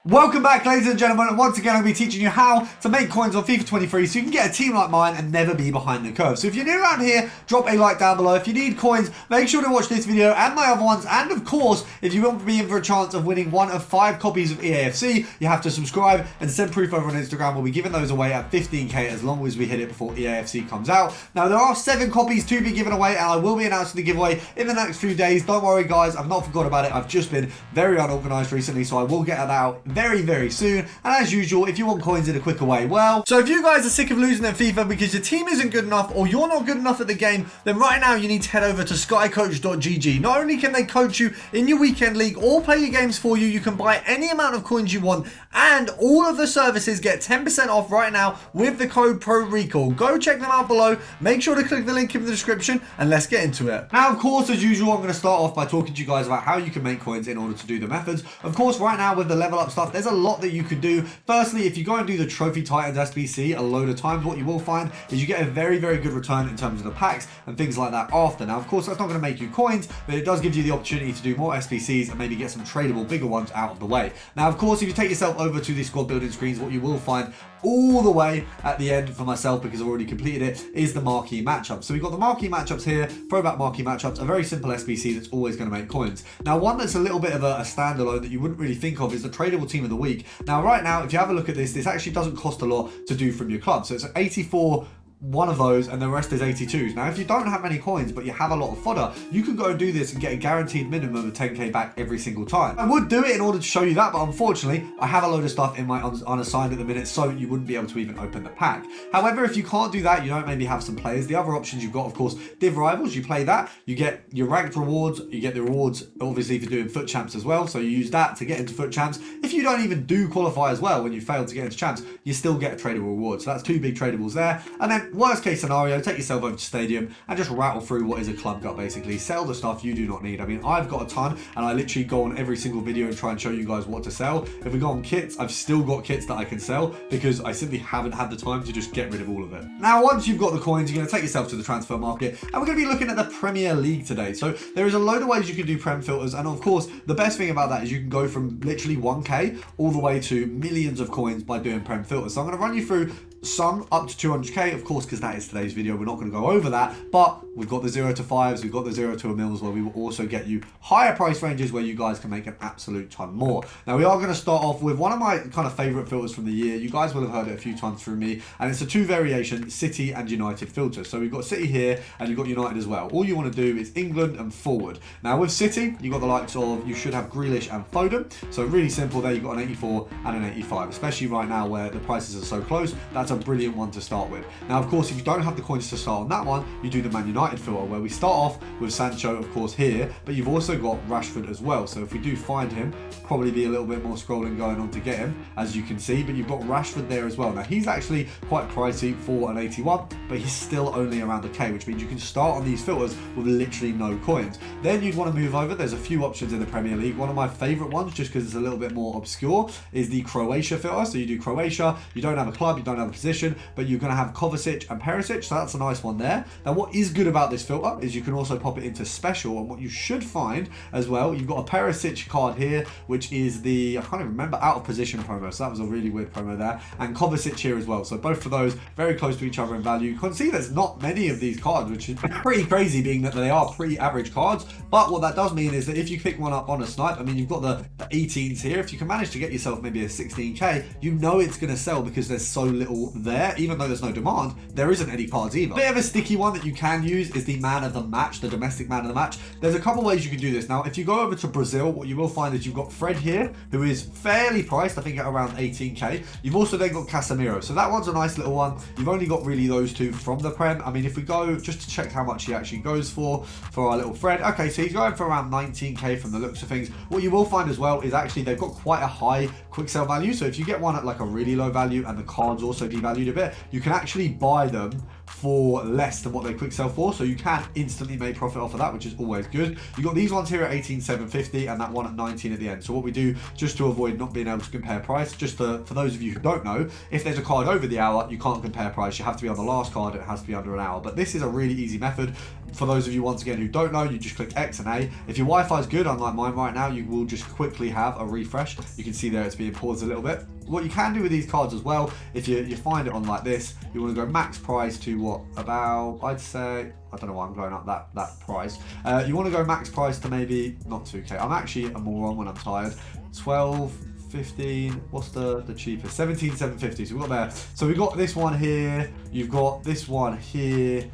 Welcome back, ladies and gentlemen, and once again I'll be teaching you how to make coins on FIFA 23 so you can get a team like mine and never be behind the curve. So if you're new around here, drop a like down below. If you need coins, make sure to watch this video and my other ones, and of course, if you want to be in for a chance of winning one of 5 copies of EAFC, you have to subscribe and send proof over on Instagram. We'll be giving those away at 15k as long as we hit it before EAFC comes out. Now there are 7 copies to be given away, and I will be announcing the giveaway in the next few days. Don't worry guys, I've not forgot about it. I've just been very unorganized recently, so I will get that out very soon. And as usual, if you want coins in a quicker way, well, so if you guys are sick of losing at FIFA because your team isn't good enough or you're not good enough at the game, then right now you need to head over to skycoach.gg. Not only can they coach you in your weekend league or play your games for you, you can buy any amount of coins you want, and all of the services get 10% off right now with the code PRORECALL. Go check them out below. Make sure to click the link in the description and let's get into it. Now, of course, as usual, I'm going to start off by talking to you guys about how you can make coins in order to do the methods. Of course, right now with the level up stuff, there's a lot that you could do. Firstly, if you go and do the Trophy Titans SBC a load of times, what you will find is you get a very good return in terms of the packs and things like that after. Now, of course, that's not going to make you coins, but it does give you the opportunity to do more SBCs and maybe get some tradable bigger ones out of the way. Now, of course, if you take yourself over to the squad building screens, what you will find all the way at the end for myself, because I've already completed it, is the marquee matchup. So we've got the marquee matchups here, throwback marquee matchups, a very simple SBC that's always going to make coins. Now, one that's a little bit of a standalone that you wouldn't really think of is the tradable team of the week. Now, right now, if you have a look at this actually doesn't cost a lot to do from your club. So it's 84 one of those and the rest is 82s. Now, if you don't have many coins but you have a lot of fodder, you can go and do this and get a guaranteed minimum of 10k back every single time. I would do it in order to show you that, but unfortunately I have a load of stuff in my unassigned at the minute, so you wouldn't be able to even open the pack. However, if you can't do that, you don't maybe have some players, the other options you've got, of course, Div Rivals. You play that, you get your ranked rewards, you get the rewards obviously for doing foot champs as well, so you use that to get into foot champs. If you don't even do qualify as well, when you fail to get into champs, you still get a tradable reward. So that's 2 big tradables there. And then worst case scenario, take yourself over to Stadium and just rattle through what is a club gut, basically. Sell the stuff you do not need. I mean, I've got a ton, and I literally go on every single video and try and show you guys what to sell. If we go on kits, I've still got kits that I can sell because I simply haven't had the time to just get rid of all of it. Now, once you've got the coins, you're going to take yourself to the transfer market, and we're going to be looking at the Premier League today. So there is a load of ways you can do Prem filters, and of course, the best thing about that is you can go from literally 1k all the way to millions of coins by doing Prem filters. So I'm going to run you through some up to 200k, of course, because that is today's video. We're not going to go over that, but we've got the 0 to 5s, we've got the 0 to a mils, where we will also get you higher price ranges where you guys can make an absolute ton more. Now, we are going to start off with one of my kind of favorite filters from the year. You guys will have heard it a few times through me, and it's a 2 variation City and United filter. So we've got City here and you've got United as well. All you want to do is England and forward. Now with City, you've got the likes of, you should have Grealish and Foden. So really simple there. You've got an 84 and an 85, especially right now where the prices are so close. That's a brilliant one to start with. Now, of course, if you don't have the coins to start on that one, you do the Man United filter, where we start off with Sancho, of course, here, but you've also got Rashford as well. So if we do find him, probably be a little bit more scrolling going on to get him, as you can see, but you've got Rashford there as well. Now, he's actually quite pricey for an 81, but he's still only around a K, which means you can start on these filters with literally no coins. Then you'd want to move over. There's a few options in the Premier League. One of my favorite ones, just because it's a little bit more obscure, is the Croatia filter. So you do Croatia, you don't have a club, you don't have a position, but you're going to have Kovacic and Perisic, so that's a nice one there. Now, what is good about this filter is you can also pop it into special, and what you should find as well, you've got a Perisic card here, which is the, I can't even remember, out of position promo, so that was a really weird promo there, and Kovacic here as well. So both of those very close to each other in value. You can see there's not many of these cards, which is pretty crazy, being that they are pretty average cards, but what that does mean is that if you pick one up on a snipe, I mean, you've got the 18s here. If you can manage to get yourself maybe a 16k, you know it's going to sell because there's so little there. Even though there's no demand, there isn't any cards either. A bit of a sticky one that you can use is the man of the match, the domestic man of the match. There's a couple ways you can do this. Now, if you go over to Brazil, what you will find is you've got Fred here, who is fairly priced, I think at around 18k. You've also then got Casemiro. So that one's a nice little one. You've only got really those 2 from the Prem. I mean, if we go just to check how much he actually goes for our little Fred. Okay, so he's going for around 19k from the looks of things. What you will find as well is actually they've got quite a high quick sell value. So if you get one at like a really low value and the cards also devalued a bit, you can actually buy them for less than what they quick sell for, so you can instantly make profit off of that, which is always good. You got these ones here at 18,750 and that one at 19 at the end. So what we do, just to avoid not being able to compare price, just for those of you who don't know, if there's a card over the hour, you can't compare price. You have to be on the last card, it has to be under an hour. But this is a really easy method. For those of you, once again, who don't know, you just click X and A. If your Wi-Fi is good, unlike mine right now, you will just quickly have a refresh. You can see there it's being paused a little bit. What you can do with these cards as well, if you find it on like this, you want to go max price to what, about, I'd say, I don't know why I'm going up that price. You want to go max price to maybe, not 2K. I'm actually a moron when I'm tired. 12, 15, what's the cheapest? 17,750. So we've got there. So we've got this one here, you've got this one here,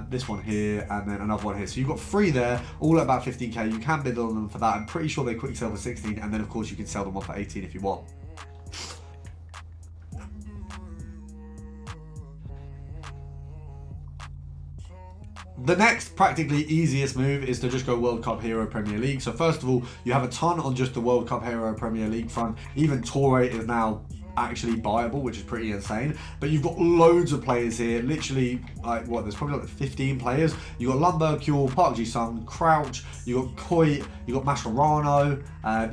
this one here, and then another one here. So you've got 3 there, all at about 15K. You can bid on them for that. I'm pretty sure they quick sell for 16, and then of course you can sell them off at 18 if you want. The next practically easiest move is to just go World Cup Hero Premier League. So first of all, you have a ton on just the World Cup Hero Premier League front. Even Torre is now actually buyable, which is pretty insane. But you've got loads of players here, literally like what, there's probably like 15 players. You got Lumber, Kjell, Park Ji-sung, Crouch, you got Coit, you got Mascherano,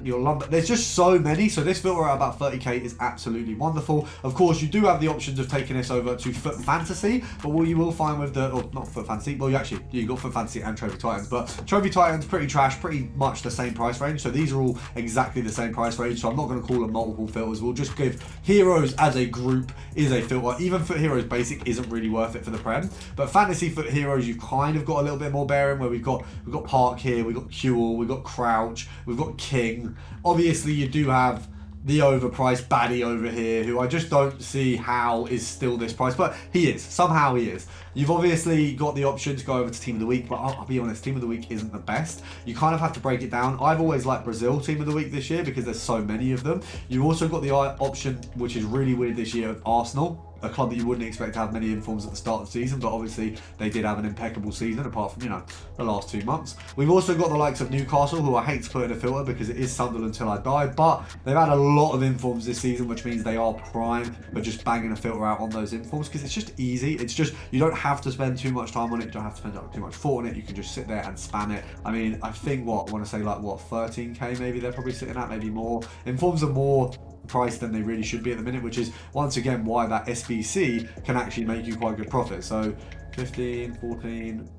you got Lumber. There's just so many. So this filter at about 30k is absolutely wonderful. Of course, you do have the options of taking this over to Foot Fantasy, but what you will find with the, or not Foot Fantasy, well, you got Foot Fantasy and Trophy Titans, but Trophy Titans pretty trash, pretty much the same price range. So these are all exactly the same price range. So I'm not going to call them multiple filters. We'll just give Heroes as a group is a filter. Even Foot Heroes Basic isn't really worth it for the Prem, but Fantasy Foot Heroes you've kind of got a little bit more bearing, where we've got Park here, we've got Kjell, we've got Crouch, we've got King. Obviously you do have the overpriced baddie over here, who I just don't see how is still this price, but he is. Somehow he is. You've obviously got the option to go over to Team of the Week, but I'll be honest, Team of the Week isn't the best. You kind of have to break it down. I've always liked Brazil Team of the Week this year because there's so many of them. You've also got the option, which is really weird this year, of Arsenal, a club that you wouldn't expect to have many informs at the start of the season, but obviously they did have an impeccable season apart from, you know, the last 2 months. We've also got the likes of Newcastle, who I hate to put in a filter because it is Sunderland till I die, but they've had a lot of informs this season, which means they are prime for just banging a filter out on those informs because it's just easy. It's just, you don't have to spend too much time on it, you don't have to spend too much thought on it, you can just sit there and spam it. I mean, I think I want to say like what, 13k maybe they're probably sitting at, maybe more. Informs are more price than they really should be at the minute, which is once again why that SBC can actually make you quite good profit. So 15, 14,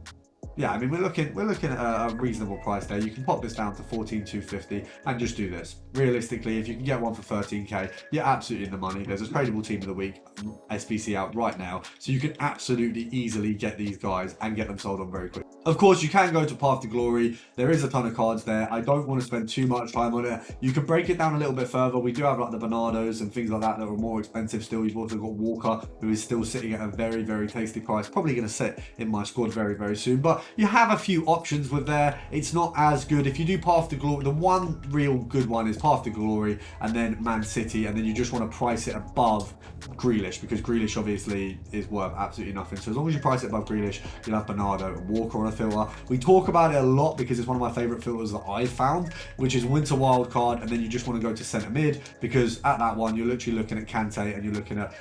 yeah, I mean, we're looking at a reasonable price there. You can pop this down to 14,250 and just do this. Realistically, if you can get one for 13k, you're absolutely in the money. There's a tradable Team of the Week SBC out right now, so you can absolutely easily get these guys and get them sold on very quick. Of course, you can go to Path to Glory. There is a ton of cards there. I don't want to spend too much time on it. You can break it down a little bit further. We do have like the Bernardos and things like that that are more expensive still. You've also got Walker, who is still sitting at a very, very tasty price. Probably going to sit in my squad very, very soon. But you have a few options with there. It's not as good. If you do Path to Glory, the one real good one is Path to Glory and then Man City, and then you just want to price it above Grealish, because Grealish obviously is worth absolutely nothing. So as long as you price it above Grealish, you'll have Bernardo and Walker on a filter. We talk about it a lot because it's one of my favorite filters that I've found, which is Winter Wildcard, and then you just want to go to centre mid, because at that one you're literally looking at Kante and you're looking at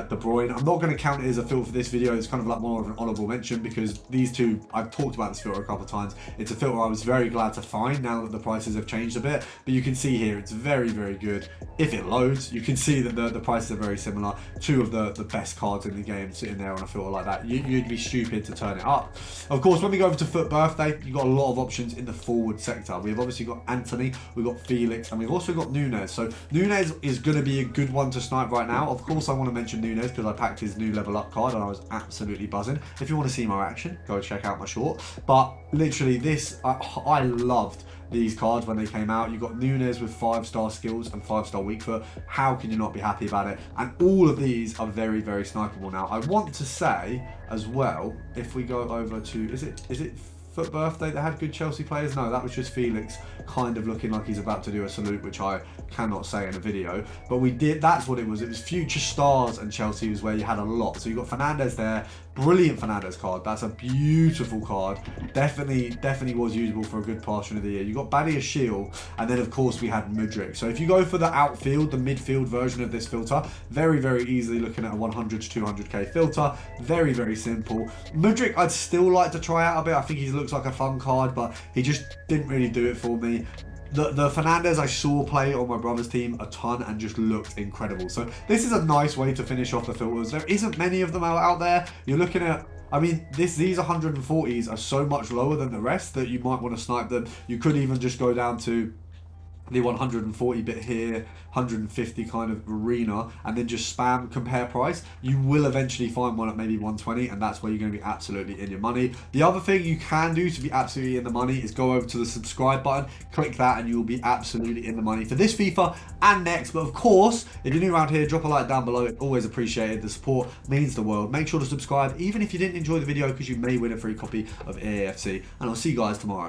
De Bruyne. I'm not going to count it as a filter for this video. It's kind of like more of an honourable mention because these two, I've talked about this filter a couple of times. It's a filter I was very glad to find now that the prices have changed a bit, but you can see here it's very, very good. If it loads, you can see that the prices are very similar. Two of the best cards in the game sitting there on a filter like that. You'd be stupid to turn it up. Of course, when we go over to Foot Birthday, you've got a lot of options in the forward sector. We've obviously got Anthony, we've got Felix, and we've also got Nunes. So Nunes is going to be a good one to snipe right now. Of course, I want to mention Nunes because I packed his new level up card and I was absolutely buzzing. If you want to see my action, go check out my short. But literally this, I loved these cards when they came out. You got Nunes with 5-star skills and 5-star weak foot. How can you not be happy about it? And all of these are very, very snipeable now. I want to say as well, if we go over to, is it Foot Birthday that had good Chelsea players? No, that was just Felix kind of looking like he's about to do a salute, which I cannot say in a video, but we did, that's what it was. It was Future Stars and Chelsea was where you had a lot. So you got Fernandez there, Brilliant Fernandez card. That's a beautiful card. Definitely was usable for a good portion of the year. You got Badia Shield, and then of course we had Mudryk. So if you go for the outfield, the midfield version of this filter, very easily looking at a 100 to 200k filter. Very simple. Mudryk I'd still like to try out a bit. I think he looks like a fun card, but he just didn't really do it for me. The Fernandez I saw play on my brother's team a ton and just looked incredible. So this is a nice way to finish off the filters. There isn't many of them out there. You're looking at, I mean, these 140s are so much lower than the rest that you might want to snipe them. You could even just go down to the 140 bit here, 150 kind of arena, and then just spam compare price. You will eventually find one at maybe 120, and that's where you're going to be absolutely in your money. The other thing you can do to be absolutely in the money is go over to the subscribe button, click that, and you'll be absolutely in the money for this FIFA and next. But of course, if you're new around here, drop a like down below. It's always appreciated. The support means the world. Make sure to subscribe even if you didn't enjoy the video, because you may win a free copy of AAFC, and I'll see you guys tomorrow.